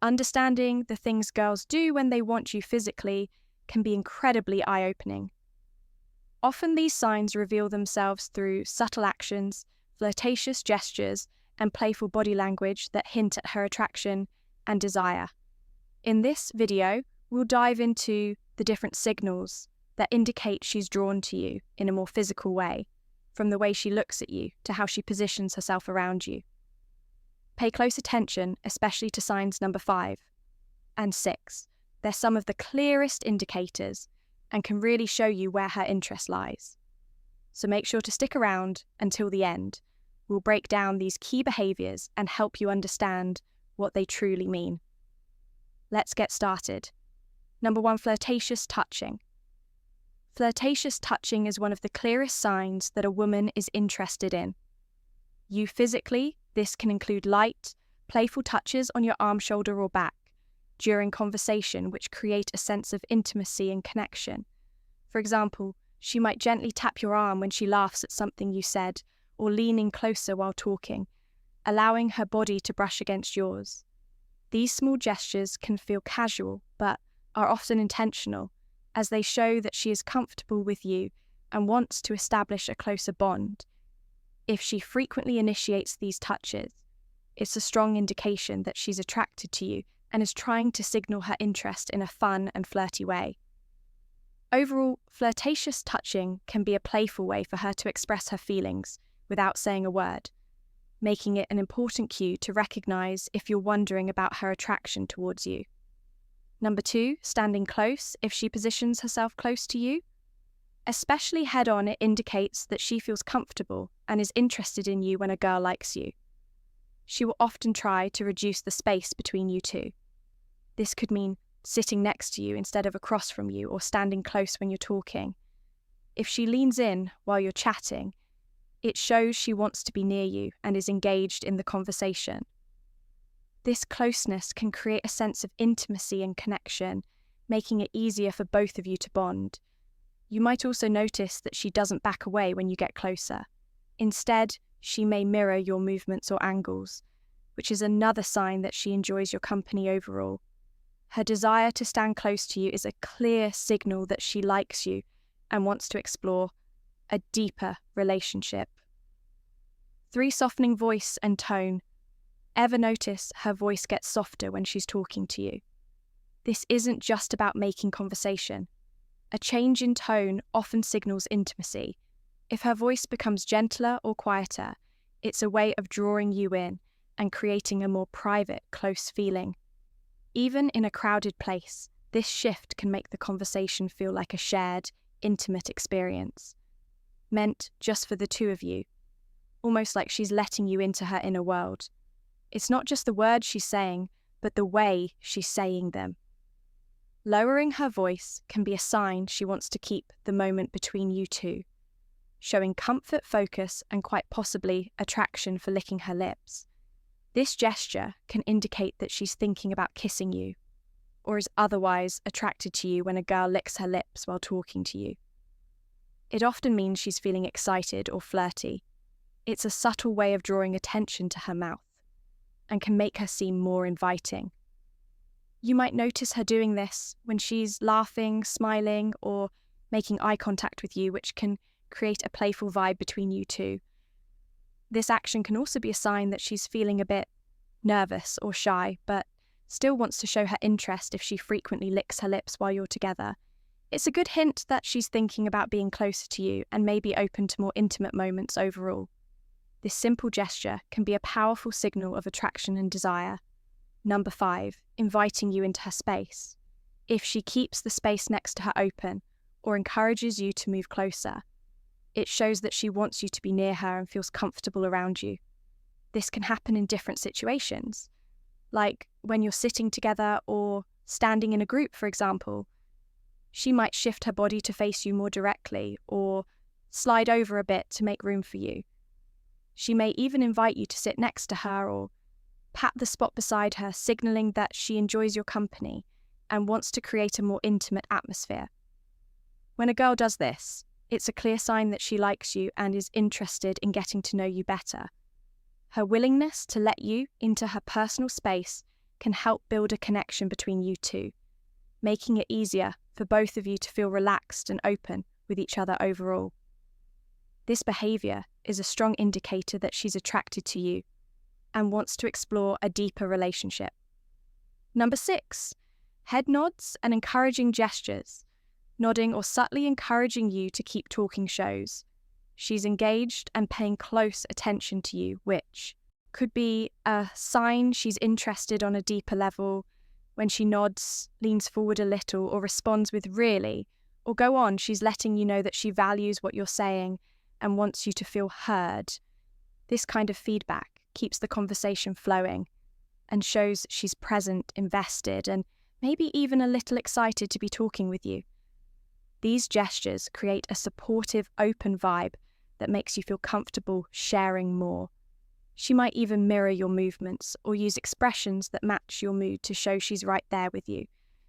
Understanding the things girls do when they want you physically can be incredibly eye-opening. Often these signs reveal themselves through subtle actions, flirtatious gestures, and playful body language that hint at her attraction and desire. In this video, we'll dive into the different signals that indicate she's drawn to you in a more physical way, from the way she looks at you to how she positions herself around you. Pay close attention, especially to signs number 5 and 6. They're some of the clearest indicators and can really show you where her interest lies. So make sure to stick around until the end. We'll break down these key behaviors and help you understand what they truly mean. Let's get started. Number 1, flirtatious touching. Flirtatious touching is one of the clearest signs that a woman is interested in you physically. This can include light, playful touches on your arm, shoulder, or back during conversation, which create a sense of intimacy and connection. For example, she might gently tap your arm when she laughs at something you said, or leaning closer while talking, allowing her body to brush against yours. These small gestures can feel casual, but are often intentional, as they show that she is comfortable with you and wants to establish a closer bond. If she frequently initiates these touches, it's a strong indication that she's attracted to you and is trying to signal her interest in a fun and flirty way. Overall, flirtatious touching can be a playful way for her to express her feelings without saying a word, making it an important cue to recognize if you're wondering about her attraction towards you. Number 2, standing close if she positions herself close to you. Especially head-on, it indicates that she feels comfortable and is interested in you when a girl likes you. She will often try to reduce the space between you two. This could mean sitting next to you instead of across from you, or standing close when you're talking. If she leans in while you're chatting, it shows she wants to be near you and is engaged in the conversation. This closeness can create a sense of intimacy and connection, making it easier for both of you to bond. You might also notice that she doesn't back away when you get closer. Instead, she may mirror your movements or angles, which is another sign that she enjoys your company overall. Her desire to stand close to you is a clear signal that she likes you and wants to explore a deeper relationship. 3, softening voice and tone. Ever notice her voice gets softer when she's talking to you? This isn't just about making conversation. A change in tone often signals intimacy. If her voice becomes gentler or quieter, it's a way of drawing you in and creating a more private, close feeling. Even in a crowded place, this shift can make the conversation feel like a shared, intimate experience, meant just for the two of you, almost like she's letting you into her inner world. It's not just the words she's saying, but the way she's saying them. Lowering her voice can be a sign she wants to keep the moment between you two, showing comfort, focus, and quite possibly attraction for licking her lips. This gesture can indicate that she's thinking about kissing you, or is otherwise attracted to you when a girl licks her lips while talking to you. It often means she's feeling excited or flirty. It's a subtle way of drawing attention to her mouth, and can make her seem more inviting. You might notice her doing this when she's laughing, smiling, or making eye contact with you, which can create a playful vibe between you two. This action can also be a sign that she's feeling a bit nervous or shy, but still wants to show her interest if she frequently licks her lips while you're together. It's a good hint that she's thinking about being closer to you and may be open to more intimate moments overall. This simple gesture can be a powerful signal of attraction and desire. Number 5, inviting you into her space. If she keeps the space next to her open or encourages you to move closer, it shows that she wants you to be near her and feels comfortable around you. This can happen in different situations, like when you're sitting together or standing in a group, for example. She might shift her body to face you more directly or slide over a bit to make room for you. She may even invite you to sit next to her or pat the spot beside her, signaling that she enjoys your company and wants to create a more intimate atmosphere. When a girl does this, it's a clear sign that she likes you and is interested in getting to know you better. Her willingness to let you into her personal space can help build a connection between you two, making it easier for both of you to feel relaxed and open with each other overall. This behavior is a strong indicator that she's attracted to you and wants to explore a deeper relationship. Number 6, head nods and encouraging gestures. Nodding or subtly encouraging you to keep talking shows she's engaged and paying close attention to you, which could be a sign she's interested on a deeper level. When she nods, leans forward a little, or responds with really, or go on, she's letting you know that she values what you're saying and wants you to feel heard. This kind of feedback keeps the conversation flowing and shows she's present, invested, and maybe even a little excited to be talking with you. These gestures create a supportive, open vibe that makes you feel comfortable sharing more. She might even mirror your movements or use expressions that match your mood to show she's right there with you,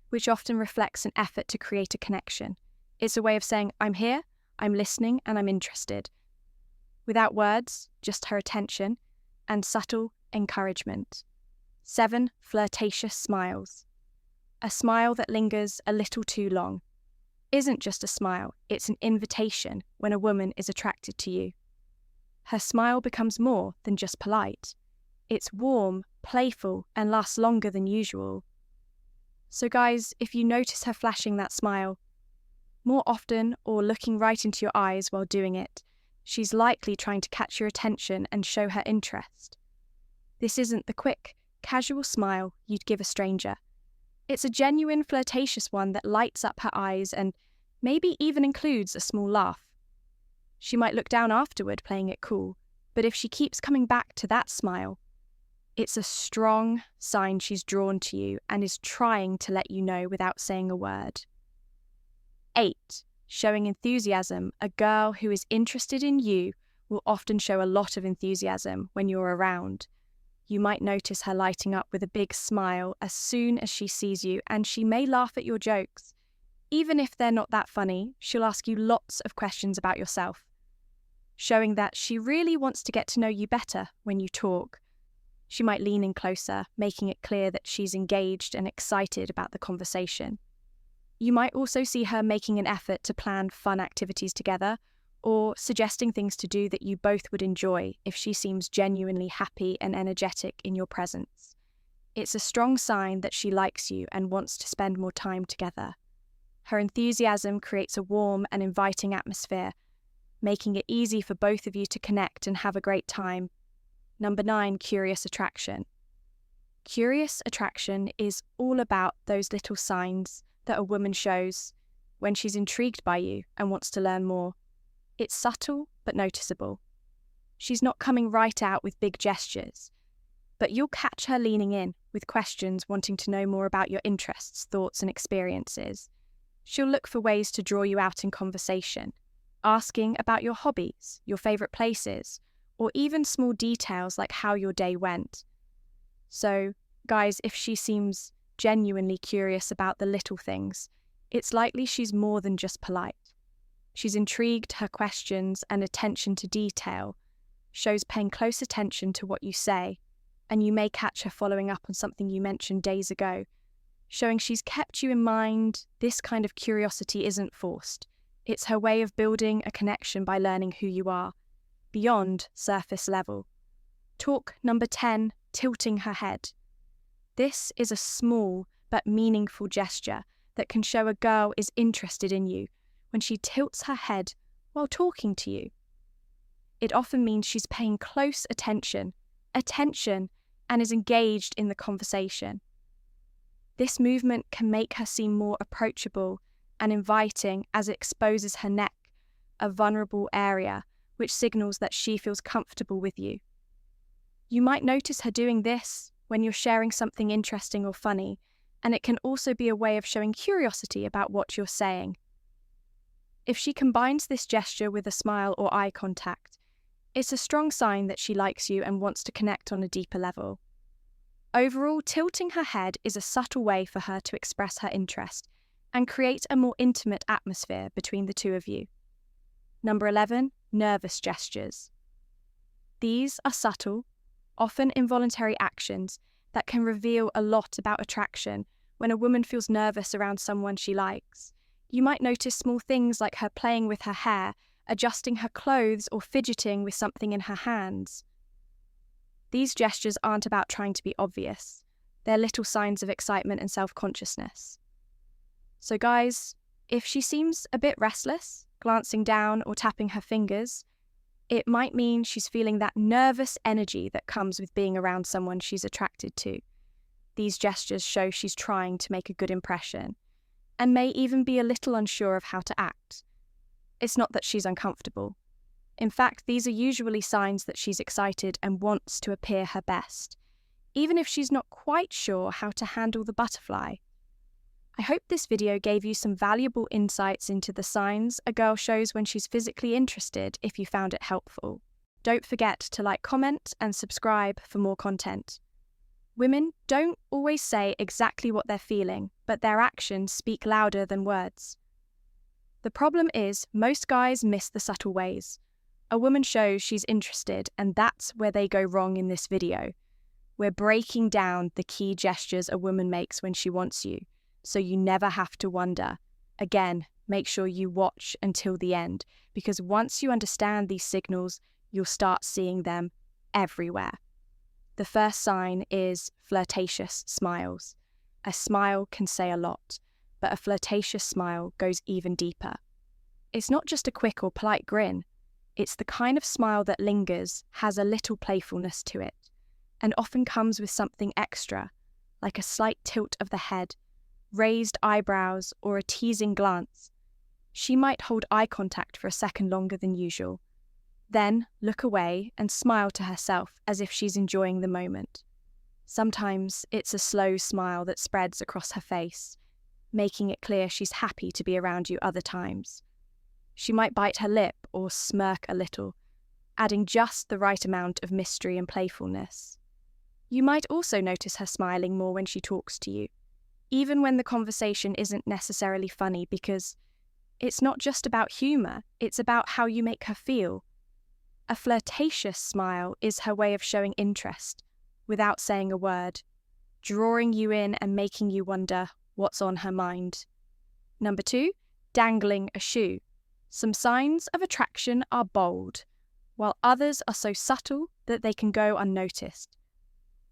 which often reflects an effort to create a connection. It's a way of saying, I'm here, I'm listening, and I'm interested. Without words, just her attention and subtle encouragement. 7, flirtatious smiles. A smile that lingers a little too long isn't just a smile, it's an invitation when a woman is attracted to you. Her smile becomes more than just polite. It's warm, playful, and lasts longer than usual. So guys, if you notice her flashing that smile more often or looking right into your eyes while doing it, she's likely trying to catch your attention and show her interest. This isn't the quick, casual smile you'd give a stranger. It's a genuine, flirtatious one that lights up her eyes and maybe even includes a small laugh. She might look down afterward, playing it cool, but if she keeps coming back to that smile, it's a strong sign she's drawn to you and is trying to let you know without saying a word. 8, showing enthusiasm. A girl who is interested in you will often show a lot of enthusiasm when you're around. You might notice her lighting up with a big smile as soon as she sees you, and she may laugh at your jokes. Even if they're not that funny, she'll ask you lots of questions about yourself, showing that she really wants to get to know you better when you talk. She might lean in closer, making it clear that she's engaged and excited about the conversation. You might also see her making an effort to plan fun activities together, or suggesting things to do that you both would enjoy if she seems genuinely happy and energetic in your presence. It's a strong sign that she likes you and wants to spend more time together. Her enthusiasm creates a warm and inviting atmosphere, making it easy for both of you to connect and have a great time. Number 9, curious attraction. Curious attraction is all about those little signs that a woman shows when she's intrigued by you and wants to learn more. It's subtle but noticeable. She's not coming right out with big gestures, but you'll catch her leaning in with questions, wanting to know more about your interests, thoughts, and experiences. She'll look for ways to draw you out in conversation, asking about your hobbies, your favourite places, or even small details like how your day went. So, guys, if she seems genuinely curious about the little things, it's likely she's more than just polite. She's intrigued. Her questions and attention to detail shows paying close attention to what you say, and you may catch her following up on something you mentioned days ago, showing she's kept you in mind. This kind of curiosity isn't forced. It's her way of building a connection by learning who you are, beyond surface level. Talk number 10, tilting her head. This is a small but meaningful gesture that can show a girl is interested in you when she tilts her head while talking to you. It often means she's paying close attention, and is engaged in the conversation. This movement can make her seem more approachable and inviting as it exposes her neck, a vulnerable area, which signals that she feels comfortable with you. You might notice her doing this when you're sharing something interesting or funny, and it can also be a way of showing curiosity about what you're saying. If she combines this gesture with a smile or eye contact, it's a strong sign that she likes you and wants to connect on a deeper level. Overall, tilting her head is a subtle way for her to express her interest and create a more intimate atmosphere between the two of you. Number 11, nervous gestures. These are subtle, often involuntary actions that can reveal a lot about attraction when a woman feels nervous around someone she likes. You might notice small things like her playing with her hair, adjusting her clothes, or fidgeting with something in her hands. These gestures aren't about trying to be obvious. They're little signs of excitement and self-consciousness. So guys, if she seems a bit restless, glancing down or tapping her fingers, it might mean she's feeling that nervous energy that comes with being around someone she's attracted to. These gestures show she's trying to make a good impression, and may even be a little unsure of how to act. It's not that she's uncomfortable. In fact, these are usually signs that she's excited and wants to appear her best, even if she's not quite sure how to handle the butterfly. I hope this video gave you some valuable insights into the signs a girl shows when she's physically interested if you found it helpful. Don't forget to like, comment, and subscribe for more content. Women don't always say exactly what they're feeling, but their actions speak louder than words. The problem is, most guys miss the subtle ways. A woman shows she's interested, and that's where they go wrong in this video. We're breaking down the key gestures a woman makes when she wants you, so you never have to wonder. Again, make sure you watch until the end, because once you understand these signals, you'll start seeing them everywhere. The first sign is flirtatious smiles. A smile can say a lot, but a flirtatious smile goes even deeper. It's not just a quick or polite grin. It's the kind of smile that lingers, has a little playfulness to it, and often comes with something extra, like a slight tilt of the head, raised eyebrows, or a teasing glance. She might hold eye contact for a second longer than usual, then look away and smile to herself as if she's enjoying the moment. Sometimes it's a slow smile that spreads across her face, making it clear she's happy to be around you other times. She might bite her lip or smirk a little, adding just the right amount of mystery and playfulness. You might also notice her smiling more when she talks to you, even when the conversation isn't necessarily funny, because it's not just about humour, it's about how you make her feel. A flirtatious smile is her way of showing interest, without saying a word, drawing you in and making you wonder what's on her mind. Number 2, dangling a shoe. Some signs of attraction are bold, while others are so subtle that they can go unnoticed.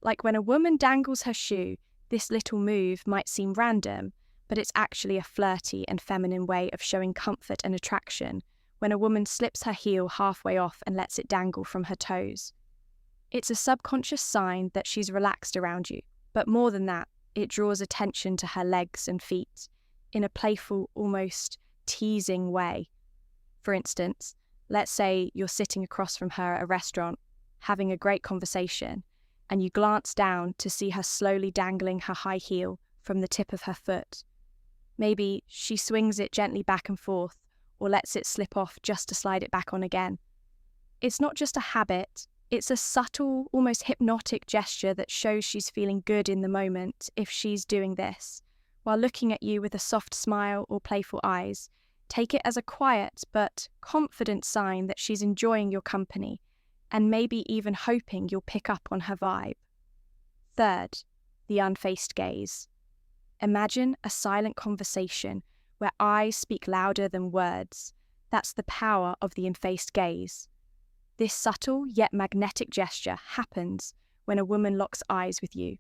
Like when a woman dangles her shoe, this little move might seem random, but it's actually a flirty and feminine way of showing comfort and attraction when a woman slips her heel halfway off and lets it dangle from her toes. It's a subconscious sign that she's relaxed around you, but more than that, it draws attention to her legs and feet in a playful, almost teasing way. For instance, let's say you're sitting across from her at a restaurant, having a great conversation, and you glance down to see her slowly dangling her high heel from the tip of her foot. Maybe she swings it gently back and forth, or lets it slip off just to slide it back on again. It's not just a habit, it's a subtle, almost hypnotic gesture that shows she's feeling good in the moment if she's doing this, while looking at you with a soft smile or playful eyes. Take it as a quiet but confident sign that she's enjoying your company, and maybe even hoping you'll pick up on her vibe. Third, the unfaced gaze. Imagine a silent conversation where eyes speak louder than words. That's the power of the unfaced gaze. This subtle yet magnetic gesture happens when a woman locks eyes with you.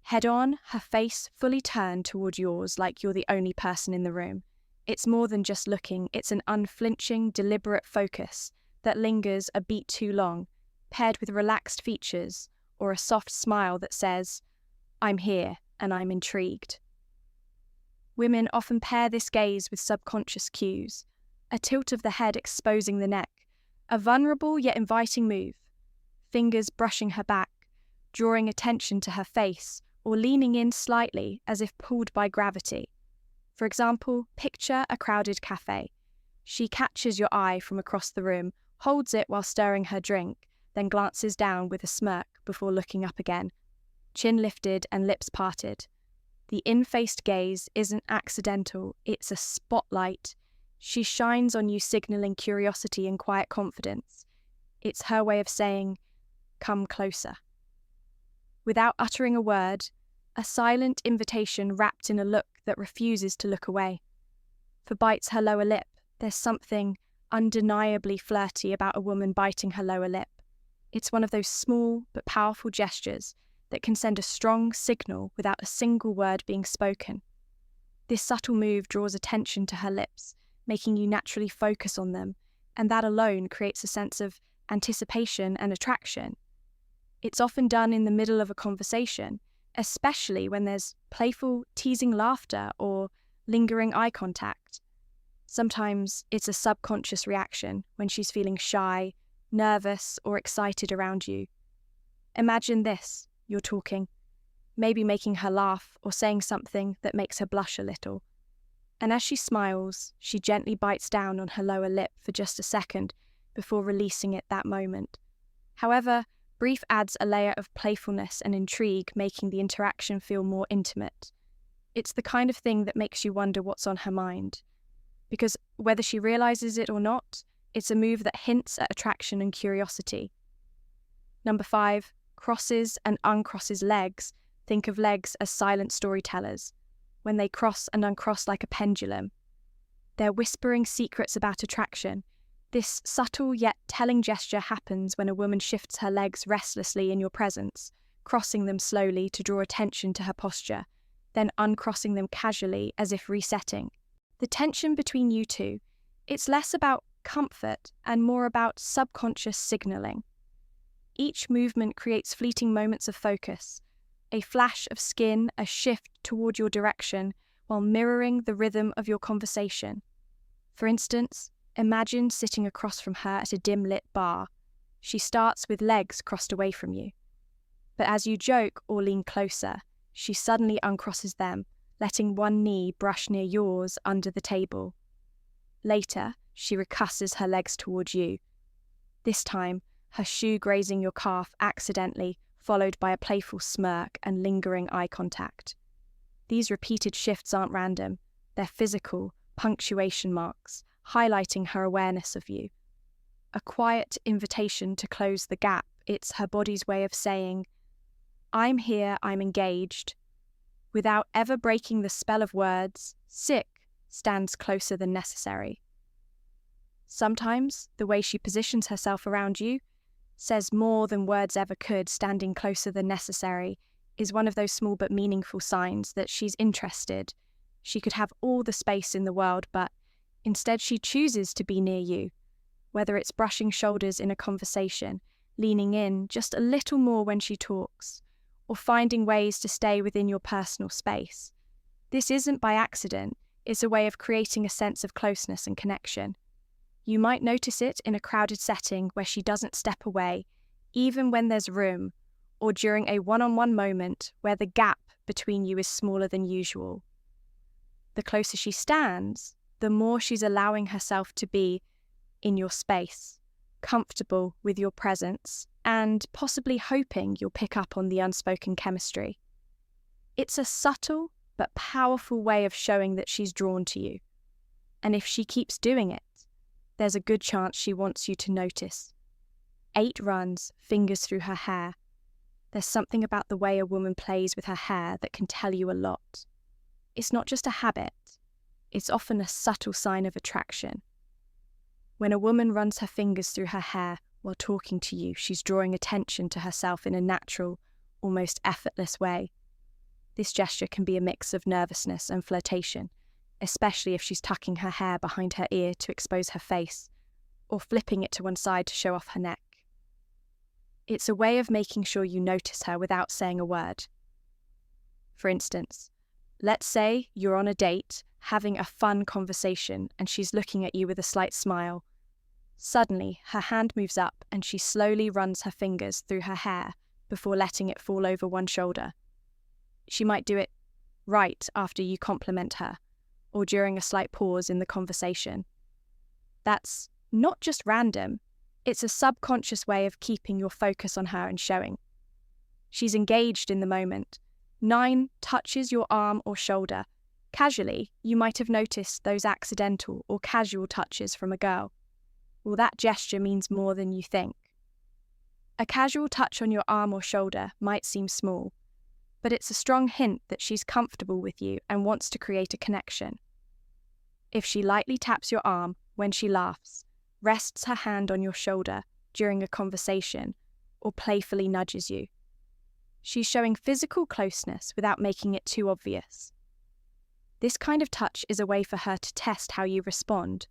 Head on, her face fully turned toward yours like you're the only person in the room. It's more than just looking, it's an unflinching, deliberate focus that lingers a beat too long, paired with relaxed features or a soft smile that says, "I'm here and I'm intrigued." Women often pair this gaze with subconscious cues, a tilt of the head exposing the neck, a vulnerable yet inviting move, fingers brushing her back, drawing attention to her face, or leaning in slightly as if pulled by gravity. For example, picture a crowded cafe. She catches your eye from across the room, holds it while stirring her drink, then glances down with a smirk before looking up again, chin lifted and lips parted. The in-faced gaze isn't accidental, it's a spotlight. She shines on you, signaling curiosity and quiet confidence. It's her way of saying, "Come closer." Without uttering a word, a silent invitation wrapped in a look that refuses to look away. For bites her lower lip, there's something undeniably flirty about a woman biting her lower lip. It's one of those small but powerful gestures that can send a strong signal without a single word being spoken. This subtle move draws attention to her lips, making you naturally focus on them, and that alone creates a sense of anticipation and attraction. It's often done in the middle of a conversation, especially when there's playful, teasing laughter or lingering eye contact. Sometimes it's a subconscious reaction when she's feeling shy, nervous, or excited around you. Imagine this: you're talking, maybe making her laugh or saying something that makes her blush a little. And as she smiles, she gently bites down on her lower lip for just a second before releasing it that moment. However, brief adds a layer of playfulness and intrigue, making the interaction feel more intimate. It's the kind of thing that makes you wonder what's on her mind. Because whether she realizes it or not, it's a move that hints at attraction and curiosity. Number 5, crosses and uncrosses legs. Think of legs as silent storytellers. When they cross and uncross like a pendulum, they're whispering secrets about attraction. This subtle yet telling gesture happens when a woman shifts her legs restlessly in your presence, crossing them slowly to draw attention to her posture, then uncrossing them casually as if resetting. The tension between you two, it's less about comfort and more about subconscious signaling. Each movement creates fleeting moments of focus, a flash of skin, a shift toward your direction, while mirroring the rhythm of your conversation. For instance, imagine sitting across from her at a dim-lit bar. She starts with legs crossed away from you. But as you joke or lean closer, she suddenly uncrosses them, letting one knee brush near yours under the table. Later, she recusses her legs towards you. This time, her shoe grazing your calf accidentally, followed by a playful smirk and lingering eye contact. These repeated shifts aren't random. They're physical, punctuation marks, highlighting her awareness of you. A quiet invitation to close the gap. It's her body's way of saying, "I'm here, I'm engaged." Without ever breaking the spell of words, Sick stands closer than necessary. Sometimes, the way she positions herself around you says more than words ever could. Standing closer than necessary is one of those small but meaningful signs that she's interested. She could have all the space in the world, but instead she chooses to be near you. Whether it's brushing shoulders in a conversation, leaning in just a little more when she talks, or finding ways to stay within your personal space. This isn't by accident, it's a way of creating a sense of closeness and connection. You might notice it in a crowded setting where she doesn't step away, even when there's room, or during a one-on-one moment where the gap between you is smaller than usual. The closer she stands, the more she's allowing herself to be in your space, comfortable with your presence, and possibly hoping you'll pick up on the unspoken chemistry. It's a subtle but powerful way of showing that she's drawn to you. And if she keeps doing it, there's a good chance she wants you to notice. 8 runs, fingers through her hair. There's something about the way a woman plays with her hair that can tell you a lot. It's not just a habit, it's often a subtle sign of attraction. When a woman runs her fingers through her hair while talking to you, she's drawing attention to herself in a natural, almost effortless way. This gesture can be a mix of nervousness and flirtation, especially if she's tucking her hair behind her ear to expose her face, or flipping it to one side to show off her neck. It's a way of making sure you notice her without saying a word. For instance, let's say you're on a date, having a fun conversation, and she's looking at you with a slight smile. Suddenly, her hand moves up and she slowly runs her fingers through her hair before letting it fall over one shoulder. She might do it right after you compliment her, or during a slight pause in the conversation. That's not just random, it's a subconscious way of keeping your focus on her and showing. She's engaged in the moment. 9 touches your arm or shoulder. Casually, you might have noticed those accidental or casual touches from a girl. Well, that gesture means more than you think. A casual touch on your arm or shoulder might seem small, but it's a strong hint that she's comfortable with you and wants to create a connection. If she lightly taps your arm when she laughs, rests her hand on your shoulder during a conversation, or playfully nudges you, she's showing physical closeness without making it too obvious. This kind of touch is a way for her to test how you respond,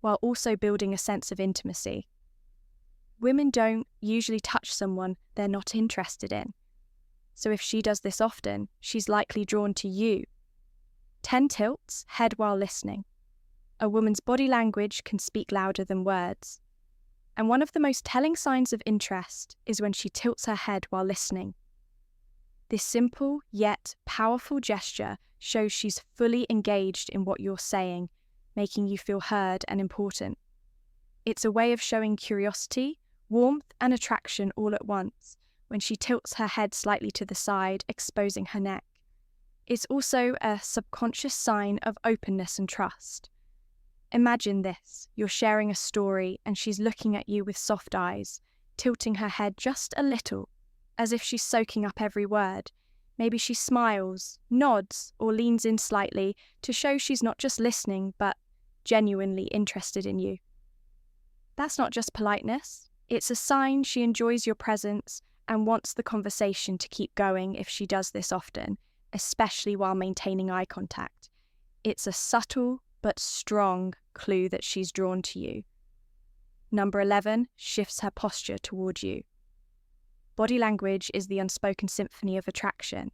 while also building a sense of intimacy. Women don't usually touch someone they're not interested in, so if she does this often, she's likely drawn to you. 10 tilts, head while listening. A woman's body language can speak louder than words. And one of the most telling signs of interest is when she tilts her head while listening. This simple yet powerful gesture shows she's fully engaged in what you're saying, making you feel heard and important. It's a way of showing curiosity, warmth, and attraction all at once when she tilts her head slightly to the side, exposing her neck. It's also a subconscious sign of openness and trust. Imagine this, you're sharing a story and she's looking at you with soft eyes, tilting her head just a little, as if she's soaking up every word. Maybe she smiles, nods, or leans in slightly to show she's not just listening, but genuinely interested in you. That's not just politeness, it's a sign she enjoys your presence and wants the conversation to keep going if she does this often, especially while maintaining eye contact. It's a subtle but strong clue that she's drawn to you. Number 11 shifts her posture toward you. Body language is the unspoken symphony of attraction,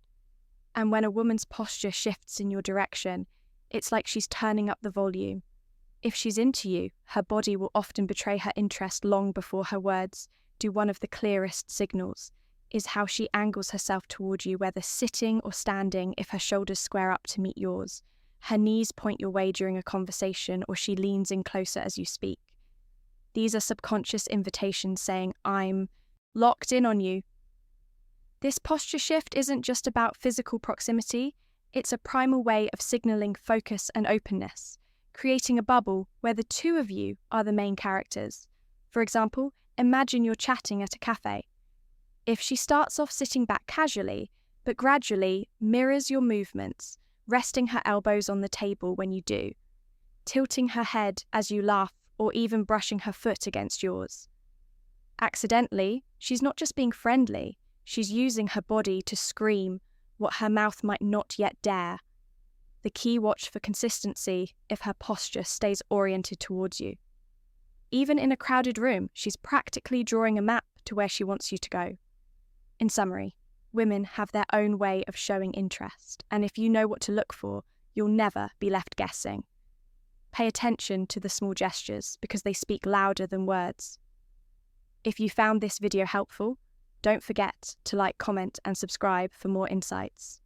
and when a woman's posture shifts in your direction, it's like she's turning up the volume. If she's into you, her body will often betray her interest long before her words do. One of the clearest signals is how she angles herself toward you, whether sitting or standing. If her shoulders square up to meet yours, her knees point your way during a conversation, or she leans in closer as you speak. These are subconscious invitations saying, "I'm locked in on you." This posture shift isn't just about physical proximity, it's a primal way of signaling focus and openness, creating a bubble where the two of you are the main characters. For example, imagine you're chatting at a cafe. If she starts off sitting back casually, but gradually mirrors your movements, resting her elbows on the table when you do, tilting her head as you laugh, or even brushing her foot against yours. Accidentally, she's not just being friendly, she's using her body to scream what her mouth might not yet dare. The key: watch for consistency if her posture stays oriented towards you. Even in a crowded room, she's practically drawing a map to where she wants you to go. In summary, women have their own way of showing interest, and if you know what to look for, you'll never be left guessing. Pay attention to the small gestures because they speak louder than words. If you found this video helpful, don't forget to like, comment, and subscribe for more insights.